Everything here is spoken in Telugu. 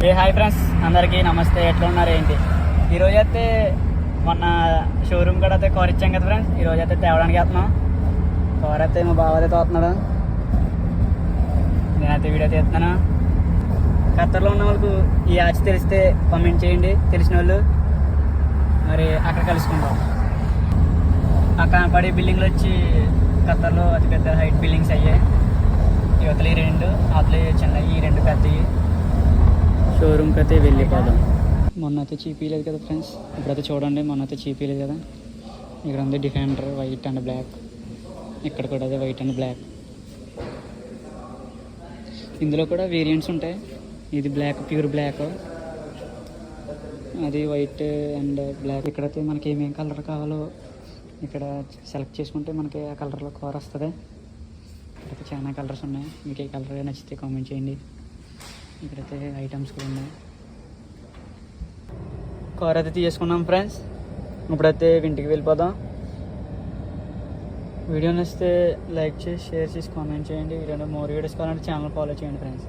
హాయ్ ఫ్రెండ్స్, అందరికీ నమస్తే. ఎట్లా ఉన్నారు ఏంటి? ఈరోజు అయితే మొన్న షోరూమ్ కూడా అయితే కార్ ఇచ్చాం కదా ఫ్రెండ్స్. ఈరోజు అయితే తేవడానికి వెళ్తున్నాం. కార్ అయితే మా బావ అయితే తోస్తున్నాడు, నేనైతే వీడియో తీస్తున్నాను. ఖత్తర్లో ఉన్న వాళ్ళకు ఈ యాచ్ తెలిస్తే కామెంట్ చేయండి, తెలిసిన వాళ్ళు. మరి అక్కడ కలుసుకుంటాం. అక్కడ పడే బిల్డింగ్లు వచ్చి ఖత్తర్లో అతిపెద్ద హైట్ బిల్డింగ్స్ అయ్యాయి. యువతలు ఈ రెండు, అవతల చిన్న ఈ రెండు పెద్దవి. షోరూమ్కి అయితే వెళ్ళిపోదాం. మొన్న అయితే చీపీలేదు కదా ఫ్రెండ్స్, ఇప్పుడైతే చూడండి. మొన్న అయితే చీపీలేదు కదా. ఇక్కడ ఉంది డిఫెండర్ వైట్ అండ్ బ్లాక్, ఇక్కడ కూడా అదే వైట్ అండ్ బ్లాక్. ఇందులో కూడా వేరియంట్స్ ఉంటాయి. ఇది బ్లాక్, ప్యూర్ బ్లాక్, అది వైట్ అండ్ బ్లాక్. ఇక్కడైతే మనకి ఏమేం కలర్ కావాలో ఇక్కడ సెలెక్ట్ చేసుకుంటే మనకి ఆ కలర్లో కార్ వస్తుంది. ఇక్కడైతే చాలా కలర్స్ ఉన్నాయి. మీకు ఏ కలర్ నచ్చితే కామెంట్ చేయండి. ఇక్కడైతే ఐటమ్స్ కూడా ఉన్నాయి. కార్ అయితే తీసుకున్నాం ఫ్రెండ్స్. ఇప్పుడైతే ఇంటికి వెళ్ళిపోదాం. వీడియో నచ్చితే లైక్ చేసి, షేర్ చేసి, కామెంట్ చేయండి. ఇలాంటి మోర్ వీడియోస్ కావాలంటే ఛానల్ ఫాలో చేయండి ఫ్రెండ్స్.